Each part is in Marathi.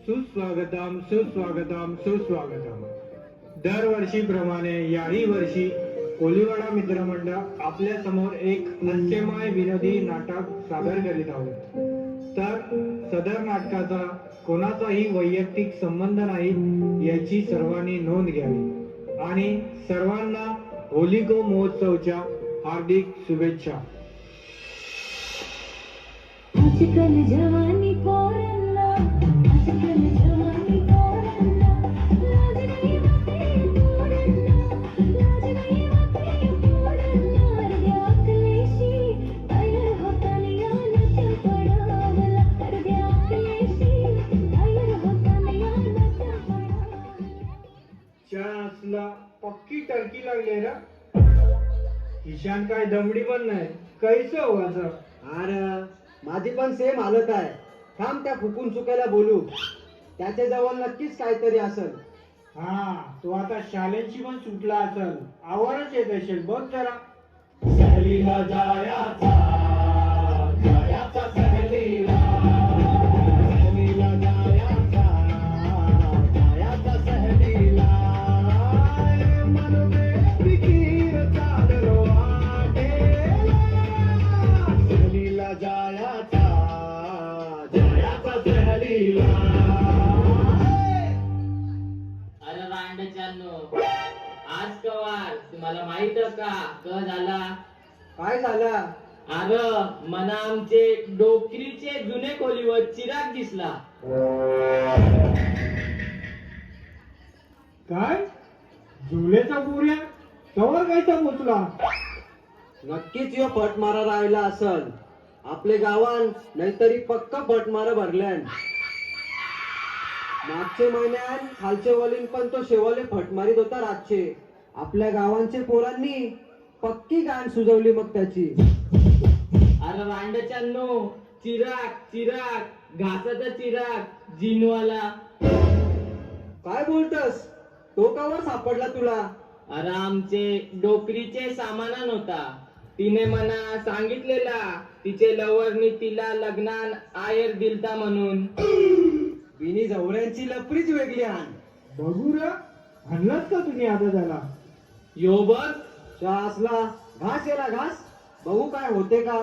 सुस्वागतम सुस्वागतम सुस्वागतम. दरवर्षीप्रमाणे याही वर्षी कोलीवाडा मित्रमंडळ आपल्या समोर एक हास्यमय विनोदी नाटक सादर करीत आहोत. तर सदर नाटकाचा कोणाचाही वैयक्तिक संबंध नाही याची सर्वांनी नोंद घ्यावी आणि सर्वांना होलिको महोत्सवच्या हार्दिक शुभेच्छा. आजकल जवानी पोरांना, आजकल जवानी पोरांना, लाज नाही वाटे पोरांना, लाज नाही वाटे पोरांना. अर्ध्या अकलेशी तयार होताना यानं पडावला, अर्ध्या अकलेशी तयार होताना यानं पडावला. चान्सला पक्की टर्की लागली रे. ईशान काय दमडी पण नाही, कैसं व्हायचं. अरे माझी पण सेम हालत आहे. थांब त्या फुकून चुकायला बोलू. त्याच्या जवळ नक्कीच काहीतरी असेल. हा, तो आता शाळेची पण सुटला असेल, आवडच येत असेल. बघ जरा. सहलीला जायाचा, जायाचा सहलीला, सहलीला जायाचा, जायाचा सहलीला. मनमे फिकीर चाललो वाटेला, सहलीला जायाचा, जायाचा सहलीला. अरे रांडच्यानो, आज कवार तुम्हाला माहित का क झाला? काय झालं? अरे मना आमचे डोकरीचे जुने खोलीवर चिराग दिसला. काय जुलेचा बोऱ्या तवर कायचा पोचला? नक्कीच यो फटमारा राहिला असल. आपले गावान नाहीतरी पक्क फटमारा भरल्यान. मागचे महिन्यात खालचे वलीन पण तो शेवले फटमारीत होता रातचे. आपल्या गावांचे पोरांनी पक्की गाण सुजवली मग त्याची. अरे रांडच्यानो, चिराग चिराग, घासाचा चिराग जिनवाला. काय बोलतस? तो कावर सापडला तुला? अरे आमचे डोकरीचे सामानान होता. तिने मना सांगितलेला तिचे लवरनी तिला लग्नान आयर दिलता म्हणून. बिनी जवळ्यांची लपरीच वेगळी आण. बघू रे, हल्लाच का तुम्ही आता झाला? यो बघ. असला घास येला घास. बघू काय होते का.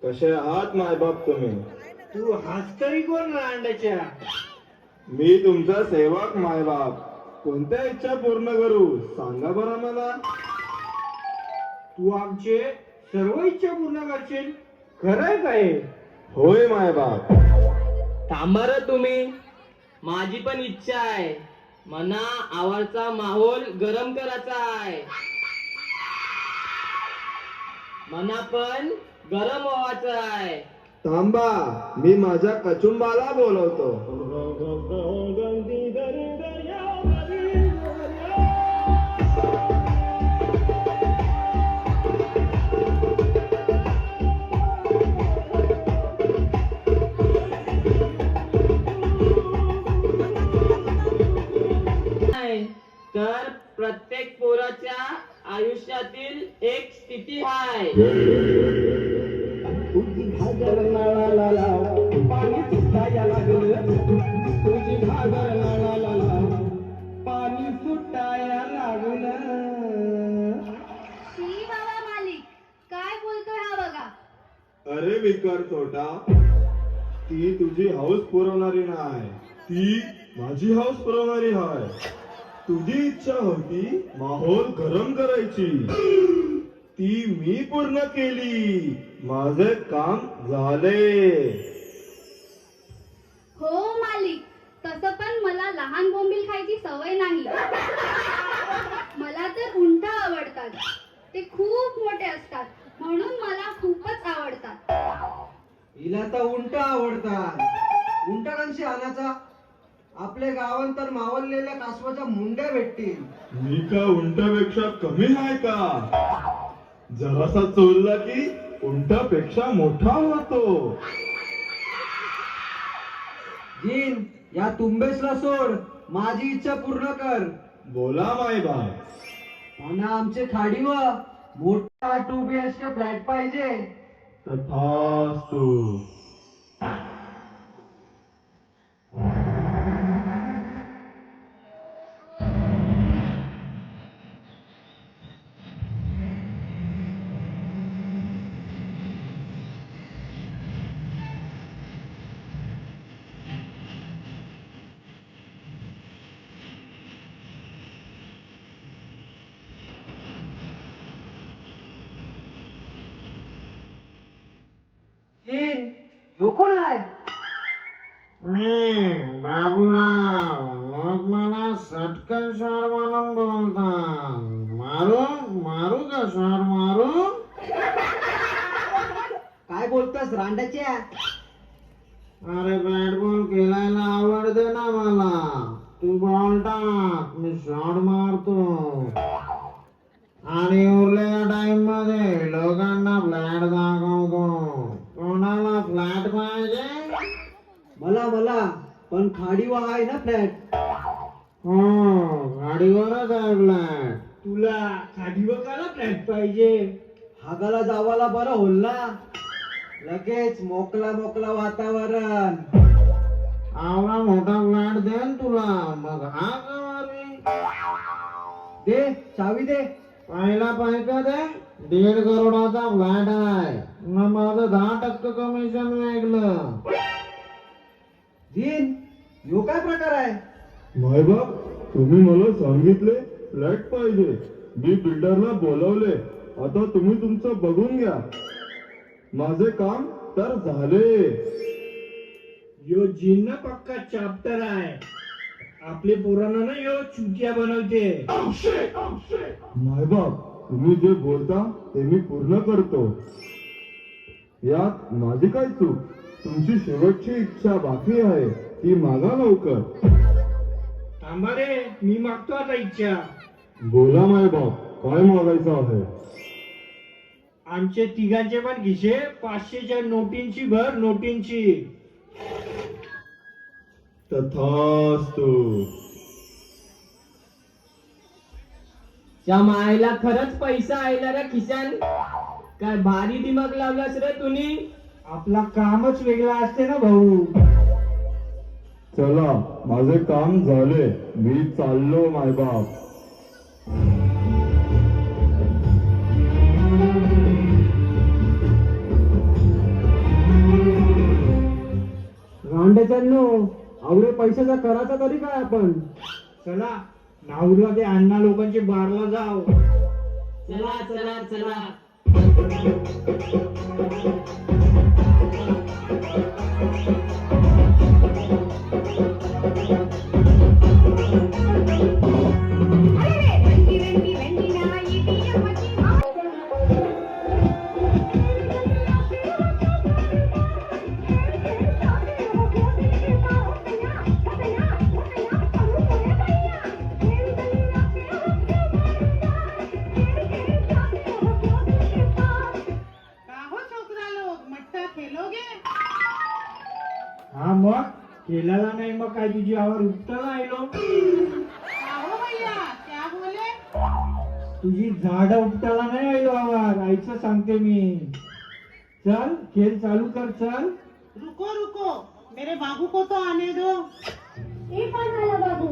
कसे आहात मायबाप तुम्ही? तू हाच तरी कोण रांडाच्या? मी तुमचा सेवक मायबाप. कोणत्या इच्छा पूर्ण करू सांगा बरं मला. तू आमचे सर्व इच्छा पूर्ण करशील, खरंय काय? होय मायबाप. थांबा रे तुम्ही. माझी पण इच्छा आहे. मना आवडचा माहोल गरम करायचा आहे. मना पण गरम व्हायचं आहे. थांबा, मी माझ्या कचुंबाला बोलवतो. तर प्रत्येक पोराच्या आयुष्यातील एक स्थिती आहे. तुझी भागर नाळाला लाव, पाणी सुटायला लागलं. तुझी भागर नाळाला लाव, पाणी सुटायला लागलं. शी बाबा मालिक, काय बोलतोय हा बघा. अरे विकर छोटा, ती तुझी हौस पुरवणारी नाही, ती माझी हौस पुरवणारी आहे. तुझी इच्छा होती माहोल गरम करायची, ती मी पूर्ण केली. माझे काम झाले. हो मालिक, तसं पण मला लहान बोंबील खायची सवय नाही. मला तर उंट आवडतात. ते खूप मोठे असतात म्हणून मला खूपच आवडतात. हिला तर उंट आवडतात. उंट कशी आणायचा? आपल्या गावात तर मावललेल्या कासवाच्या मुंड्या भेटतील. मी का उंटापेक्षा कमी आहे का? जरासा चोरला की उंटापेक्षा मोठा होतो. जीन, या तुंबेसला सोड, माझी इच्छा पूर्ण कर. बोला माय बाय. आणि आमचे खाडीवर मोठा 2 BHK फ्लॅट पाहिजे. तथास्तु. जीन, ह्यो कोण आहे? मी बाबूराव, लोक मला सटकन शॉट म्हणून बोलतात. मारू का शॉट मारू? काय बोलतोस रांडाच्या? अरे बॅट बॉल खेळायला आवडते ना मला. तू बॉल टाक, मी शॉट मारतो. आणि उरलेल्या टाइम मध्ये लोकांना फ्लॅट दाखवतो. कोणाला फ्लॅट पाहिजे? मला पण खाडीवर आहे ना फ्लॅट. हो, गाडीवरच आहे फ्लॅट. तुला खाडीवर काला फ्लॅट पाहिजे? हागाला जावाला बरं होल ना. लगेच मोकला वातावरण. आवडा मोठा फ्लॅट देन तुला. मग हा कवारी दे चावी दे. पहिला पैका दे. 1.5 करोडाचा फ्लॅट आहे. मग माझं 10% कमिशन वेगळं. जीन, ह्यो काय प्रकार आहे? मायबाप, तुम्ही मला सांगितले फ्लॅट पाहिजे. मी बिल्डरला बोलवले. आता तुम्ही तुमचं बघून घ्या. माझे काम तर झाले. यो जिन्न पक्का चॅप्टर आहे. आपले पोरांना ना यो चुतिया बनवते. मायबाप, तुम्ही जे बोलता ते मी पूर्ण करतो. यात माझी काय चूक? तुमची शेवटची इच्छा बाकी आहे, ती मागा लवकर. थांबा रे, मी मागतो आता इच्छा. बोला मायबाप, काय मागायचं आहे? आमचे तिघांचे पण खिशे 500च्या नोटींची भर, नोटींची. तथास्तु. त्या मायला खरंच पैसा आयला रे खिशान. काय भारी दिमाग लावलास रे तुम्ही. आपला कामच वेगळा असते ना भाऊ. चला, माझे काम झाले. मी चाललो मायबाप. रांड्याच्यांनो, आवडे पैशाचा करायचा तरी काय आपण? चला, नाऊरला ते अण्णा लोकांचे बारला जाव. चला. हा मग केलेला नाही, मग काय तुझी आवाज उपटायला आलो? तुझी झाड उपटायला नाही आलो आवाज. आईचं सांगते मी. चल, खेळ चालू कर. चल. रुको मेरे बाबू को तो आने दो. ए पानवाला बाबू,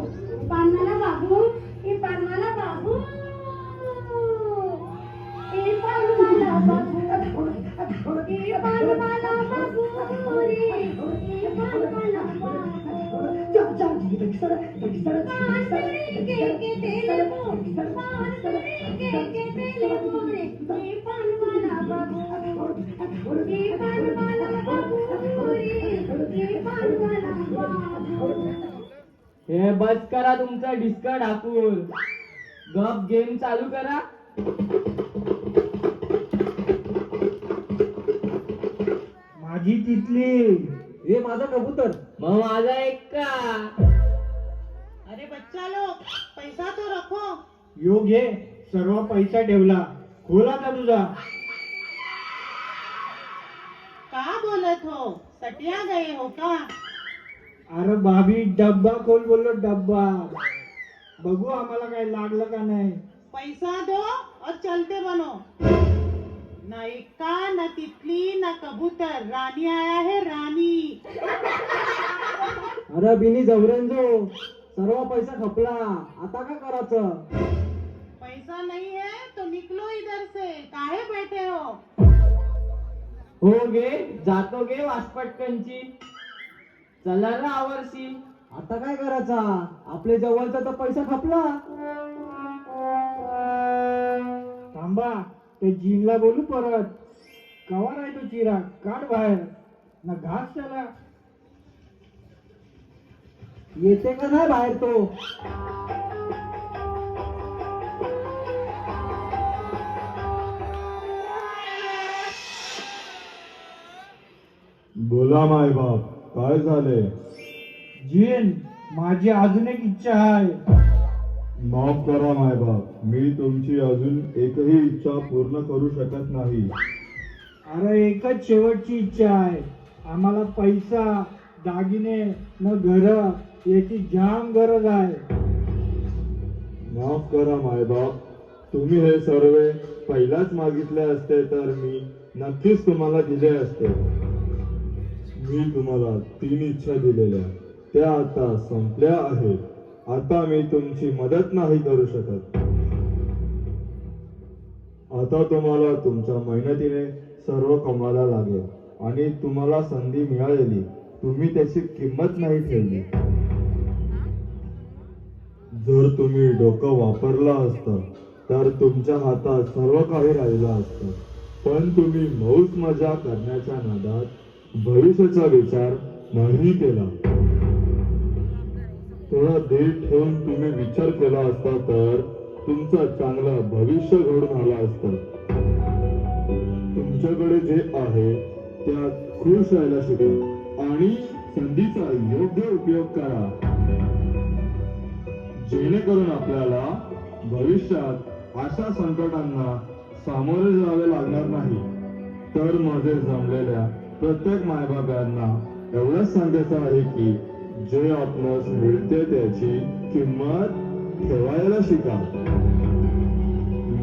पानवाला बाबू, ए पानवाला बाबू, ए पानवाला बाबू, ए पानवाला बाबू रे, ए पानवाला बाबू. बांसुरी के तेल मोरे, बांसुरी के तेल मोरे, ए पानवाला बाबू, ए पानवाला बाबू रे, ए पानवाला बाबू. हे बस करा तुमचा डिस्का ढाकून. गप गेम चालू करा. माझी तिथली. हे माझं कबूतर. मग माझा एक का? अरे बच्चा लोग पैसा तो रखो. यो घे, सर्व पैसा ठेवला. खोला का तुझा? का बोलत हो? सटिया गए हो का? अरे भाभी डब्बा खोल बोललो, डब्बा. बघू आम्हाला काय लागलं का नाही. पैसा दो और चलते बनो. ना इक्का ना तितली ना कबूतर, रानी आया है रानी. अरे बिनी जवरेंजो, सर्व पैसा खपला, आता काय करायचं? पैसा नहीं है तो निकलो इधर से. काहे बैठे हो? हो गे, जातो गे वासपटकनची. चला ना आवर्षी. आता काय करायचा? आपल्या जवळचा तर पैसा खपला. थांबा, ते जीनला बोलू परत. कवा आहे तो चिरा? काढ बाहेर ना, घास त्याला. येते का नाही बाहेर तो? बोला माय बाप, काय झाले? जीन, माझी अजून एक इच्छा आहे. माफ करा माय बाप, मी तुमची अजून एकही इच्छा पूर्ण करू शकत नाही. अरे एकच शेवटची इच्छा आहे. आम्हाला पैसा, दागिने न घर याची जाम गरज आहे. माफ करा माय बाप, तुम्ही हे सर्व पहिलाच मागितले असते तर मी नक्कीच तुम्हाला दिले असते. मी तुम्हाला 3 इच्छा दिलेल्या, त्या आता संपल्या आहेत. आता मी तुमची मदत नाही करू शकत. आता तुम्हाला तुमच्या मेहनतीने सर्व कमवायला लागेल आणि तुम्हाला संधी मिळालेली, तुम्ही त्याची किंमत नाही ठेवली. जर तुम्ही डोकं वापरलं असतं तर तुमच्या हातात सर्व काही राहिलं असतं. पण तुम्ही मौज मजा करण्याच्या नादात भविष्याचा विचार नाही केला. थोडा धीर ठेवून तुम्ही विचार केला असता तर तुमचं चांगलं भविष्य घडून आलं असतं. तुमच्याकडे जे आहे त्यात खुश राहायला शिका आणि संधीचा योग्य उपयोग करा, जेणेकरून आपल्याला भविष्यात अशा संकटांना सामोरे जावे लागणार नाही. तर माझे जमलेल्या प्रत्येक मायबापांना एवढंच सांगायचं आहे की जे आपणास मिळते त्याची किंमत ठेवायला शिका.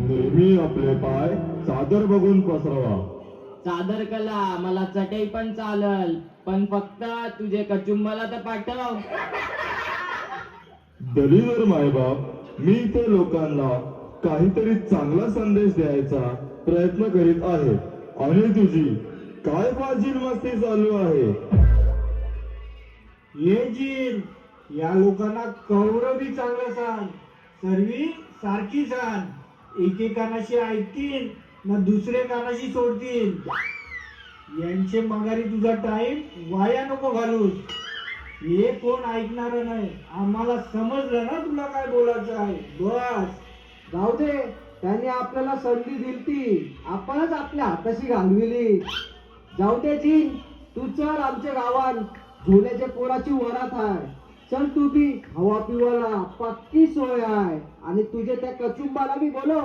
नेहमी आपले पाय चादर बघून पसरवा. चादर कला, मला चटई पण चालल, पण फक्त तुझे कचुंबाला तर पाठव. दलितर मायबाप, मी ते लोकांना काहीतरी चांगला संदेश द्यायचा प्रयत्न करीत आहे. आणि तुझी काय फाजील मस्ती चालू आहे? ये जीन, या लोकांना कौरव बी चांगलं सांग, सर्वी सारखी सांग. एके कानाशी ऐकतील ना दुसरे कानाशी सोडतील. यांचे मगारी तुझा टाइम वाया नको घालूस. हे कोण ऐकणार नाही. आम्हाला समजलं ना तुला काय बोलायचं आहे. बस जाऊ दे, त्यांनी आपल्याला संधी दिलती, आपणच आपल्या हाताशी घालविली. जाऊ दे जीन, तू चल आमच्या गावात. झोल्याच्या पोराची वरात आहे. चल तू बी, हवा पिवाला पक्की सोय आहे. आणि तुझे त्या कचुंबाला बी बोलव.